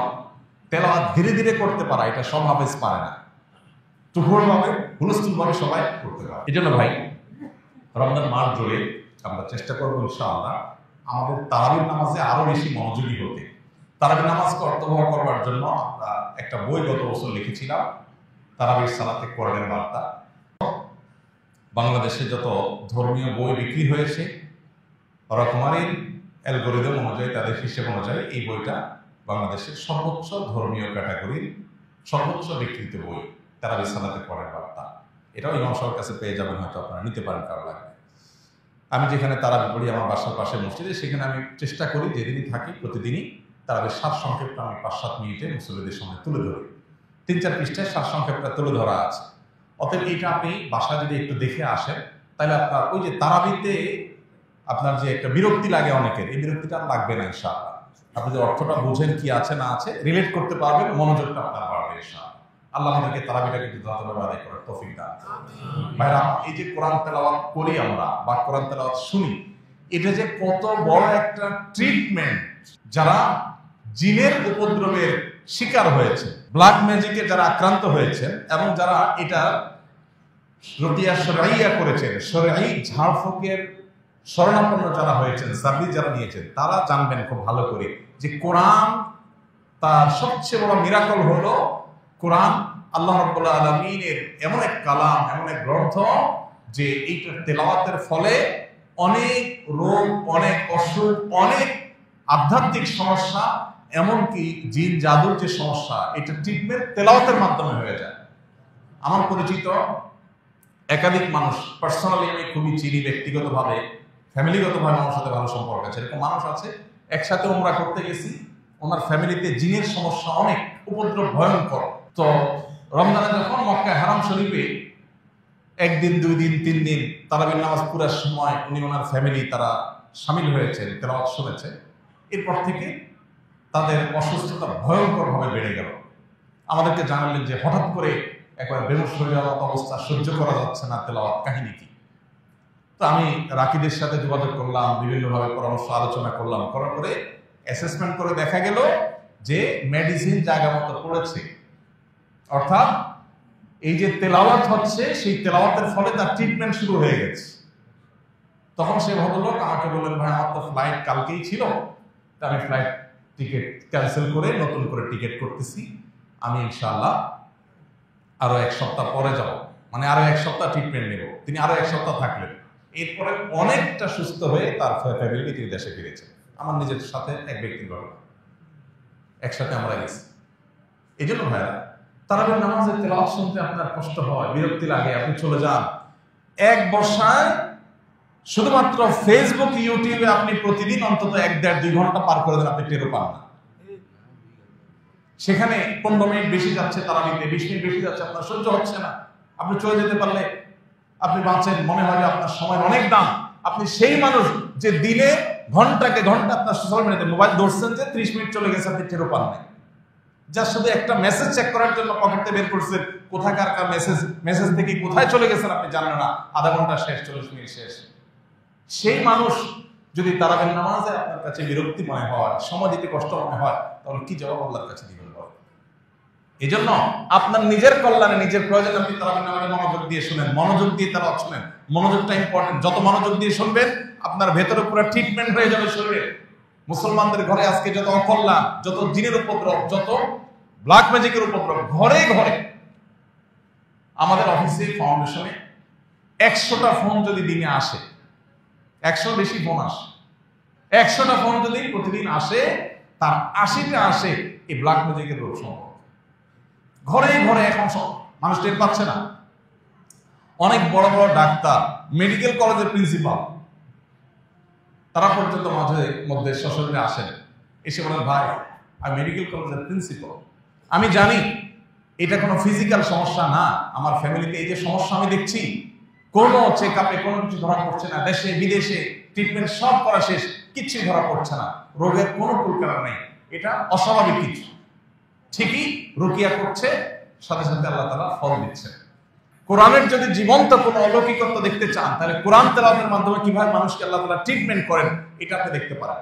তেলাওয়াত ধীরে ধীরে করতে পারা এটা সব হাফেজ পারে না, তুফুর ভাবে হুলস্থুল ভাবে সবাই করতে পারে। এই জন্য ভাই রমজান মাস জুড়ে আমরা চেষ্টা করবো ইনশাআল্লাহ আমাদের তারাবির নামাজে আরো বেশি মনোযোগী হতে। তারাবির নামাজকে অর্থবহ করবার জন্য আমরা একটা বই গত বছর লিখেছিলাম, তারাবির সালাতে কোরআনের বার্তা। বাংলাদেশে যত ধর্মীয় বই বিক্রি হয়েছে রকমারির অ্যালগোরিদম অনুযায়ী, তাদের হিসেব অনুযায়ী এই বইটা বাংলাদেশের সর্বোচ্চ ধর্মীয় ক্যাটাগরির সর্বোচ্চ বিক্রিত বই, তারাবির সালাতে কোরআনের বার্তা। এটাও ইমাম সাহেবের কাছে পেয়ে যাবেন, হয়তো আপনারা নিতে পারেন কারো লাগবে। আমি যেখানে তারাবি পড়ি আমার বাসার পাশে মসজিদে, সেখানে আমি চেষ্টা করি যেদিনই থাকি প্রতিদিনই তারাবির সারসংক্ষেপটা আমি 5-7 মিনিটে মুসল্লিদের সামনে তুলে ধরি। 3-4 পৃষ্ঠায় সারসংক্ষেপটা তুলে ধরা আছে। অতএব এইটা আপনি বাসায় যদি একটু দেখে আসেন তাহলে আপনার ওই যে তারাবিতে আপনার যে একটা বিরক্তি লাগে অনেকের, এই বিরক্তিটা লাগবে না ইনশাআল্লাহ। আপনি যে অর্থটা বুঝেন কি আছে না আছে রিলেট করতে পারবেন, মনোযোগটা আপনার বাড়বে ইনশাআল্লাহ। আল্লাহ আমাদেরকে তারাবিটাকে যথাযথভাবে আদায় করার তৌফিক দান করুন। ভাইরা, এই যে কোরআন তেলাওয়াত করি আমরা বা কোরআন তেলাওয়াত শুনি, এটা যে কত বড় একটা ট্রিটমেন্ট। যারা জিনের উপদ্রবের শিকার হয়েছে, ব্ল্যাক ম্যাজিকে যারা আক্রান্ত হয়েছেন এবং যারা এটা রুকিয়া শরঈয়া করেছেন, শরঈ ঝাড়ফুঁকের শরণাপন্ন যারা হয়েছেন, সার্ভিস যারা নিয়েছেন, তারা জানবেন খুব ভালো করে যে কোরআন তার সবচেয়ে বড় মিরাকল হলো কোরআন আল্লাহ রাব্বুল আলামিনের এমন এক কালাম, এমন এক গ্রন্থ যে এইটার তেলাওয়াতের ফলে অনেক রোগ, অনেক অসুখ, অনেক আধ্যাত্মিক সমস্যা, এমনকি জিন জাদুর যে সমস্যা, এটা ট্রিটমেন্ট তেলাওয়াতের মাধ্যমে হয়ে যায়। আমার পরিচিত একাধিক মানুষ, পার্সোনালি আমি খুবই চিনি, ব্যক্তিগতভাবে ফ্যামিলিগতভাবে আমার সাথে ভালো সম্পর্ক আছে, এরকম মানুষ আছে। একসাথে উমরা করতে গেছি, ওনার ফ্যামিলিতে জিনের সমস্যা অনেক, উপদ্রব ভয়ঙ্কর। তো রমজানে যখন মক্কা হারাম শরীফে 1 দিন 2 দিন 3 দিন তারাবির নামাজ পুরার সময় উনি ওনার ফ্যামিলি তারা সামিল হয়েছে, তেলাওয়াত শুনেছে, এরপর থেকে তাদের অসুস্থতা ভয়ঙ্করভাবে বেড়ে গেল। আমাদেরকে জানালেন যে হঠাৎ করে একবার বেহুশ হয়ে যাওয়ার অবস্থা, সহ্য করা যাচ্ছে না তেলাওয়াত, কাহিনী কি? তো আমি রাকিদের সাথে যোগাযোগ করলাম, বিভিন্নভাবে পরামর্শ আলোচনা করলাম, করার পরে অ্যাসেসমেন্ট করে দেখা গেল যে মেডিসিন জায়গা মতো পড়েছে, অর্থাৎ এই যে তেলাওয়াত হচ্ছে সেই তেলাওয়াতের ফলে তার ট্রিটমেন্ট শুরু হয়ে গেছে। তখন সে ভদ্রলোক আমাকে বললেন, ভাই আমার তো ফ্লাইট কালকেই ছিল, তা আমি ফ্লাইট টিকিট ক্যান্সেল করে নতুন করে টিকিট করতেছি, আমি ইনশাআল্লাহ আরো 1 সপ্তাহ পরে যাব, মানে আরো 1 সপ্তাহ ট্রিটমেন্ট নেব। তিনি আরো 1 সপ্তাহ থাকলেন, এরপরে অনেকটা সুস্থ হয়ে তার ফ্যামিলি তিনি দেশে ফিরেছেন। আমার নিজের সাথে এক ব্যক্তির ঘটনা, একসাথে আমরা গেছি। এই জন্য ভাইরা, তারাবির নামাজের তেলাওয়াত শুনতে আপনার কষ্ট হয়, বিরক্তি লাগে, আপনি চলে যান। এক বসায় শুধুমাত্র ফেসবুক, ইউটিউবে আপনি প্রতিদিন অন্তত 1-1.5-2 ঘন্টা পার করে দেন, আপনি টেরও পান না। সেখানে 15 মিনিট বেশি যাচ্ছে তারাবিতে, 20 মিনিট বেশি যাচ্ছে, আপনার সহ্য হচ্ছে না। আপনি চলে যেতে পারলে আপনি বাঁচেন, মনে হয় আপনার সময়ের অনেক দাম। আপনি সেই মানুষ যে দিনে ঘন্টাকে ঘন্টা আপনার সোশ্যাল মিডিয়াতে মোবাইল ধরছেন, যে 30 মিনিট চলে গেছে আপনি টেরও পান নাই। যার শুধু একটা মেসেজ চেক করার জন্য পকেটে বের করছেন, কোথাকার মেসেজ থেকে কোথায় চলে গেছেন আপনি জানেন না, আধা ঘন্টা শেষ, 40 মিনিট শেষ। সেই মানুষ যদি তারাবির নামাজে আপনার কাছে বিরক্তি মনে হয়, সময় দিতে কষ্ট মনে হয়, তাহলে কি জবাব আল্লাহর কাছে দিবেন? এই জন্য আপনার নিজের কল্যাণে, নিজের প্রয়োজনে আপনি তারাবির নামাজে মনোযোগ দিয়ে শুনেন, মনোযোগ দিয়ে তারা শুনেন। মনোযোগটা ইম্পর্টেন্ট। যত মনোযোগ দিয়ে শুনবেন, আপনার ভেতরে পুরো ট্রিটমেন্ট হয়ে যাবে শরীরে। মুসলমানদের ঘরে আজকে যত অকল্যাণ, যত জিনের উপদ্রব, যত ব্ল্যাক ম্যাজিকের উপদ্রব, ঘরে ঘরে। আমাদের অফিসে, ফাউন্ডেশনে 100টা ফোন যদি দিনে আসে, 100 বেশি ফোন আসে, 100টা ফোন যদি প্রতিদিন আসে, তার 80টা আসে এই ব্ল্যাক ম্যাজিকের রোগ সম্পর্কে। ঘরে ঘরে এখন মানুষ টের পাচ্ছে না। অনেক বড় বড় ডাক্তার, মেডিকেল কলেজের প্রিন্সিপাল, তারা পর্যন্ত মাঝে মধ্যে সশরীরে আসেন, এসে বলেন, ভাই আমি মেডিকেল কলেজের প্রিন্সিপাল, আমি জানি এটা কোনো ফিজিক্যাল সমস্যা না, আমার ফ্যামিলিতে এই যে সমস্যা আমি দেখছি, কোনো চেক আপে কোনো কিছু ধরা পড়ছে না, দেশে বিদেশে ট্রিটমেন্ট সব করা শেষ, কিচ্ছুই ধরা পড়ছে না, রোগের কোনো কুলকারা নেই, এটা অস্বাভাবিক কিছু। ঠিকই রুকিয়া করছে, সাথে সাথে আল্লাহ তাআলা ফল দিচ্ছে। কোরআনের যদি জীবন্ত কোনো অলৌকিকত্ব দেখতে চান, তাহলে কোরআন তেলাওয়াতের মাধ্যমে কিভাবে মানুষকে আল্লাহ তাআলা ট্রিটমেন্ট করেন, এটা আপনি দেখতে পারেন।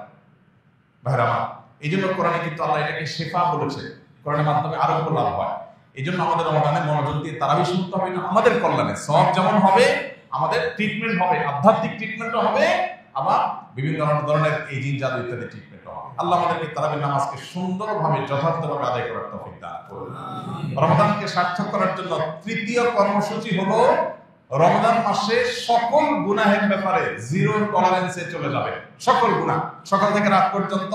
ভাইরা আমার, এই জন্য কোরআনে কিন্তু আল্লাহ এটাকে শেফা বলেছে, কোরআনের মাধ্যমে আরোগ্য লাভ হয়। এই জন্য আমাদের রমাদানে মনোযোগ দিয়ে তারাবি শুনতে হবে, না আমাদের কল্যাণে, সওয়াব যেমন হবে, আমাদের ট্রিটমেন্ট হবে, আধ্যাত্মিক ট্রিটমেন্টও হবে, আবার বিভিন্ন ধরনের এই জিন জাদু ইত্যাদি ট্রিটমেন্টও হবে। আল্লাহ আমাদেরকে তারাবির নামাজকে সুন্দরভাবে, যথার্থভাবে আদায় করার তৌফিক দান করুন। রমাদানকে সার্থক করার জন্য তৃতীয় কর্মসূচি হলো, রমজান মাসে সকল গুনাহের ব্যাপারে জিরো টলারেন্সে চলে যাবে। সকল গুনাহ, সকাল থেকে রাত পর্যন্ত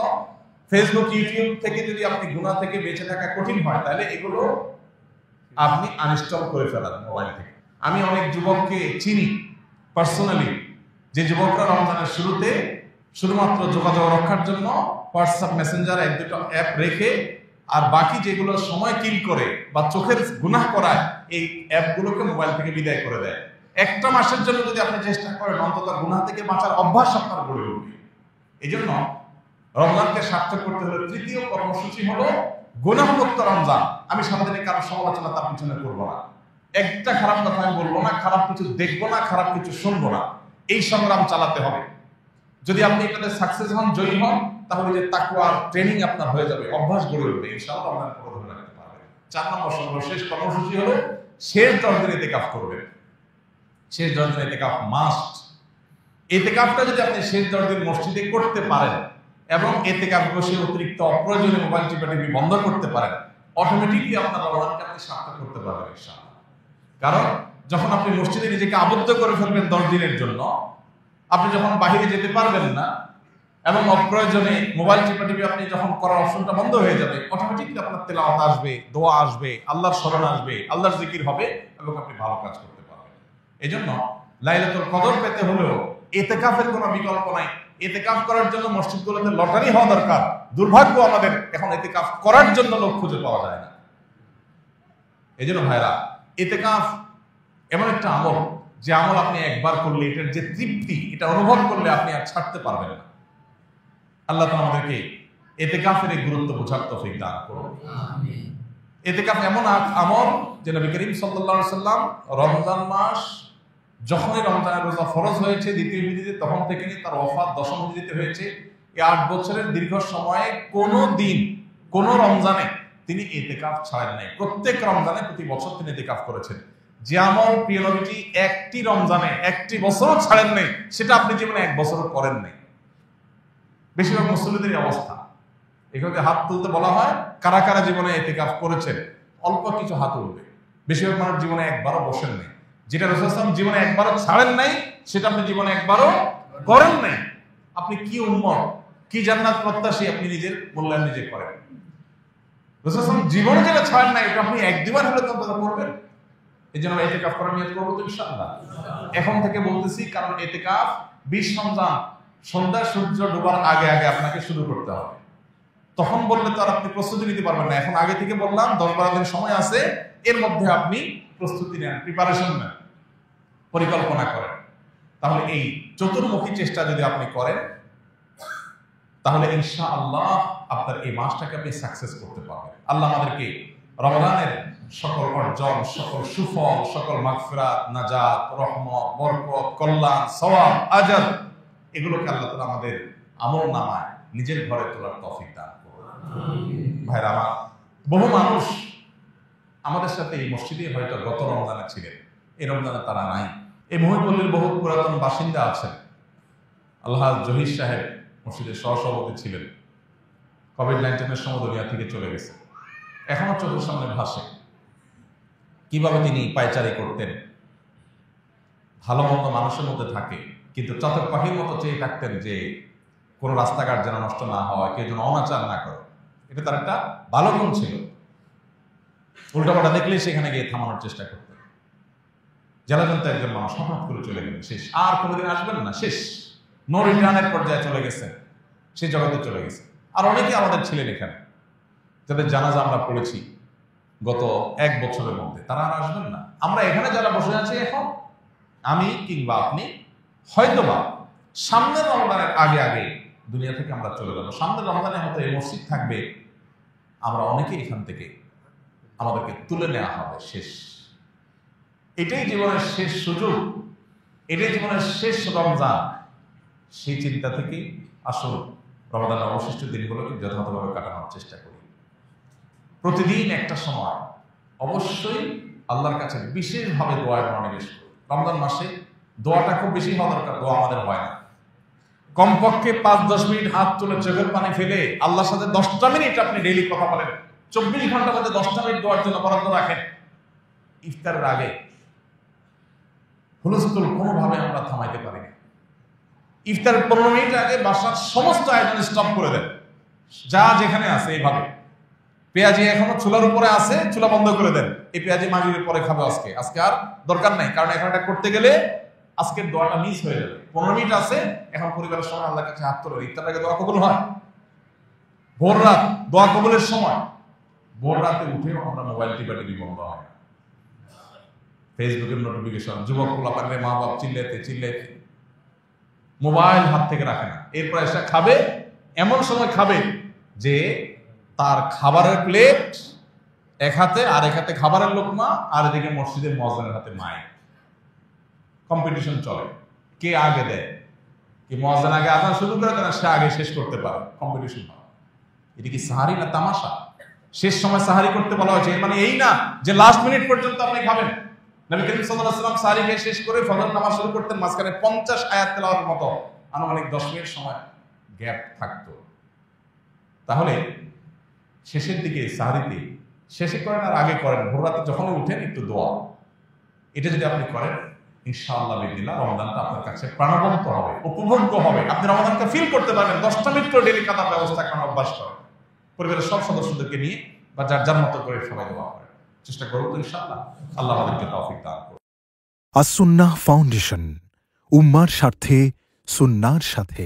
ফেসবুক, ইউটিউব থেকে যদি আপনি গুনাহ থেকে বেঁচে থাকা কঠিন হয়, তাহলে এগুলো আপনি আনইনস্টল করে ফেলান মোবাইল থেকে। আমি অনেক যুবককে চিনি পার্সোনালি, যে যুবকরা রমজানের শুরুতে শুধুমাত্র যোগাযোগ রক্ষার জন্য হোয়াটসঅ্যাপ, মেসেঞ্জার 1-2টা অ্যাপ রেখে, আর বাকি যেগুলো সময় কিল করে বা চোখের গুনাহ করায়, এই অ্যাপগুলোকে মোবাইল থেকে বিদায় করে দেয়। একটা মাসের জন্য যদি আপনি চেষ্টা করেন, অন্তত গুনাহ থেকে বাঁচার অভ্যাস আপনার গড়ে উঠবে। এই জন্য রমজানকে সার্থক করতে হলে তৃতীয় কর্মসূচি হলো গুনাহমুক্ত রমজান। আমি সারাদিনে কারো সমালোচনা তার পিছনে করবো না, একটা খারাপ কথা আমি বলবো না, খারাপ কিছু দেখবো না, খারাপ কিছু শুনবো না। এই সংগ্রাম চালাতে হবে। যদি আপনি এটাতে সাকসেস হন, জয়ী হন, তাহলে যে তাকওয়ার ট্রেনিং আপনার হয়ে যাবে, অভ্যাস গড়ে উঠবে, ইনশাআল্লাহ আপনার ধরে রাখতে পারবেন। 4 নম্বর সর্বশেষ কর্মসূচি হলো শেষ 10 দিন ইতিকাফ করবেন। শেষ 10 দিন ইতিকাফ মাস্ট। ইতিকাফটা যদি আপনি শেষ 10 দিন মসজিদে করতে পারেন এবং ইতিকাফ বসে অতিরিক্ত অপ্রয়োজনীয় মোবাইল টিপাটিপি বন্ধ করতে পারেন, অটোমেটিকলি আপনার রমজানকে আপনি সার্থক করতে পারবেন ইনশাআল্লাহ। কারণ যখন আপনি মসজিদে নিজেকে আবদ্ধ করে ফেলবেন 10 দিনের জন্য, আপনি যখন বাহিরে যেতে পারবেন না এবং অপ্রয়োজনে মোবাইল টিপাটিপি আপনি যখন করার অপশনটা বন্ধ হয়ে যাবে, অটোমেটিকলি আপনার তেলাওয়াত আসবে, দোয়া আসবে, আল্লাহর স্মরণ আসবে, আল্লাহর জিকির হবে এবং আপনি ভালো কাজ করতে পারবেন। এজন্য লাইলাতুল কদর পেতে হলেও ইতিকাফের কোনো বিকল্প নাই। ইতিকাফ করার জন্য মসজিদগুলোতে লটারি হওয়া দরকার। দুর্ভাগ্য আমাদের, এখন ইতিকাফ করার জন্য লোক খুঁজে পাওয়া যায় না। এজন্য ভাইরা, ইতিকাফ এমন একটা আমল, যে আমল আপনি একবার করলে এটার যে তৃপ্তি, এটা অনুভব করলে আপনি আর ছাড়তে পারবেন না। আল্লাহ তাআলা আমাদেরকে ইতিকাফের এই গুরুত্ব বোঝার তৌফিক দান করুন। আমিন। ইতিকাফ এমন আমল যে নবী করিম সাল্লাল্লাহু আলাইহি সাল্লাম রমজান মাস যখনই রমজানের রোজা ফরজ হয়েছে দ্বিতীয় হিজরিতে, তখন থেকে তার ওফাত দশম হিজরিতে হয়েছে। এই 8 বছরের দীর্ঘ সময়ে কোনো দিন কোনো রমজানে তিনি ইতিকাফ ছাড়েন নাই। প্রত্যেক রমজানে প্রতি বছর তিনি ইতিকাফ করেছেন। যে আমল প্রিয় নবীজি একটি রমজানে একটি বছরও ছাড়েন নাই, সেটা আপনি জীবনে 1 বছরও করেন নাই। বেশিরভাগ মুসল্লিদের অবস্থা। এখানে হাত তুলতে বলা হয়, কারা কারা জীবনে ইতিকাফ করেছেন, অল্প কিছু হাত উঠবে। বেশিরভাগ মানুষ জীবনে একবারও বসেন নাই। যেটা রাসূল সাল্লাল্লাহু আলাইহি ওয়াসাল্লাম জীবনে একবারও ছাড়েন নাই, সেটা আপনি জীবনে একবারও করেন নাই। আপনি কি উম্মত, কি জান্নাত প্রত্যাশী, আপনি নিজের মূল্যায়ন নিজে করেন। রাসূল সাল্লাল্লাহু আলাইহি ওয়াসাল্লাম জীবনে যেটা ছাড়েন নাই, এটা আপনি এক দুবার হলে তখন করবেন। এই জন্য ইতিকাফ করার নিয়ত করবো তো ইনশাআল্লাহ। এখন থেকে বলতেছি, কারণ ইতিকাফ 20 রমজান সন্ধ্যা সূর্য ডোবার আগে আগে আপনাকে শুরু করতে হবে। তখন বললে তো আর আপনি প্রস্তুতি নিতে পারবেন না। এখন আগে থেকে বললাম 10-12 দিন সময় আছে, এর মধ্যে আপনি প্রস্তুতি নেন, প্রিপারেশন নেন, পরিকল্পনা করেন। তাহলে এই চতুর্মুখী চেষ্টা যদি আপনি করেন, তাহলে ইনশাআল্লাহ আপনার এই মাসটাকে আপনি সাকসেস করতে পারবেন। আল্লাহ আমাদেরকে রমজানের সকল অর্জন, সকল সুফল, সকল মাগফিরাত, নাজাত, রহমত, বরকত, কল্যাণ, সওয়াব, আজর এগুলোকে আল্লাহ তাআলা আমাদের আমলনামায় নিজের ঘরে তোলার তৌফিক দান করুন। ভাইরা আমার, বহু মানুষ আমাদের সাথে এই মসজিদে হয়তো গত রমজানে ছিলেন, এই রমজানে তারা নাই। এই মহিপল্লীর বহু পুরাতন বাসিন্দা আছেন। আল্লাহ জহির সাহেব মসজিদের সহসভাপতি ছিলেন, কোভিড-19 সময় দুনিয়া থেকে চলে গেছে। এখনো চোখের সামনে ভাসে কিভাবে তিনি পায়চারি করতেন, ভালো মন্দ মানুষের মধ্যে থাকে, কিন্তু চাতক পাখির মতো চেয়ে থাকতেন যে কোনো রাস্তাঘাট যেন নষ্ট না হয়, কেউ যেন অনাচার না করে। এটা তার একটা ভালো গুণ ছিল। উল্টাপাল্টা দেখলে সেখানে গিয়ে থামানোর চেষ্টা করতেন। জেলাজন্ত একজন মানুষ হঠাৎ করে চলে গেলেন, শেষ, আর কোনোদিন আসবেন না, শেষ, নো রিটার্নের পর্যায়ে চলে গেছেন, সেই জগতে চলে গেছে। আর অনেকে আমাদের ছিলেন এখানে, যাদের জানাজা আমরা পড়েছি গত 1 বছরের মধ্যে, তারা আর আসবেন না। আমরা এখানে যারা বসে আছি এখন, আমি কিংবা আপনি, হয়তোবা সামনের রমজানের আগে আগে দুনিয়া থেকে আমরা চলে যাবো। সামনের রমজানে হয়তো এই মসজিদ থাকবে, আমরা অনেকে এখান থেকে আমাদেরকে তুলে নেওয়া হবে, শেষ। এটাই জীবনের শেষ সুযোগ, এটাই জীবনের শেষ রমজান। সেই চিন্তা থেকে আসল রমজানের অবশিষ্ট দিনগুলোকে যথাযথভাবে কাটানোর চেষ্টা করি। প্রতিদিন একটা সময় অবশ্যই আল্লাহর কাছে বিশেষভাবে দোয়ার মনোনিবেশ করি। রমজান মাসে দোয়াটা খুব বেশি হওয়া দরকার, দোয়া আমাদের হয় না। কমপক্ষে 5-10 মিনিট হাত তুলে চোখের পানি ফেলে আল্লাহর সাথে 10টা মিনিট আপনি ডেইলি কথা বলেন। 24 ঘন্টার মধ্যে 10টা মিনিট দোয়ার জন্য বরাদ্দ রাখেন। ইফতারের আগে হুলস্থুল কোনোভাবে আমরা থামাইতে পারি না। ইফতারের 15 মিনিট আগে বাসার সমস্ত আয়োজন স্টপ করে দেন, যা যেখানে আছে। এইভাবে পেঁয়াজি এখনো চুলার উপরে আছে, চুলা বন্ধ করে দেন। এই পেঁয়াজি মাগরিবের পরে খাবে আজকে আর দরকার নাই, কারণ এখন এটা করতে গেলে আজকের দোয়াটা মিস হয়ে যাবে। 15 মিনিট আছে, এখন পরিবারের সময় আল্লাহর কাছে হাত তোলেন। ইফতারের আগে দোয়া কবুল হয়। ভোর রাত দোয়া কবুলের সময়, ভোর রাতে উঠেও আমরা মোবাইল টিপি বন্ধ হয় না। ফেসবুকের নোটিফিকেশন, যুবক পোলাপানের মা বাপ চিল্লাইতে মোবাইল হাত থেকে রাখে না। এরপর এসে খাবে, এমন সময় খাবে যে তার খাবারের প্লেট এক হাতে, আর এক হাতে খাবারের লোকমা, আর এদিকে মসজিদের মুয়াজ্জিনের হাতে মাইক। কম্পিটিশন চলে, কে আগে দেয়, কি মুয়াজ্জিন আগে আজান শুরু করে দেয়, সে আগে শেষ করতে পারে, কম্পিটিশন হয়। এটা কি সাহারি না তামাশা? শেষ সময় সাহারি করতে বলা হয়েছে, এর মানে এই না যে লাস্ট মিনিট পর্যন্ত আপনি খাবেন। নবী করিম সাল্লাল্লাহু আলাইহি ওয়াসাল্লাম সাহারি খেয়ে শেষ করে ফজর নামাজ শুরু করতেন, মাঝখানে 50 আয়াত তেলাওয়াতের মতো আনুমানিক 10 মিনিট সময় গ্যাপ থাকতো। তাহলে শেষের দিকে সাহারিতে শেষে করেন আর আগে করেন, ভোর রাতে যখন উঠেন একটু দোয়া, এটা যদি আপনি করেন ইনশাআল্লাহ বিদিল্লাহ রমজানটা আপনার কাছে প্রাণবন্ত হবে, উপভোগ্য হবে। আপনি রমজানকে ফিল করতে পারবেন। 10টা মিনিট করে ডেলি কাটার ব্যবস্থা করার অভ্যাস করেন, পরিবারের সব সদস্যদেরকে নিয়ে বা যার যার মতো করে সবাই দোয়া করেন। চেষ্টা করব তো ইনশাআল্লাহ। আল্লাহ আমাদেরকে তৌফিক দান করুন। আস-সুন্নাহ ফাউন্ডেশন, উম্মার স্বার্থে সুন্নাহর সাথে।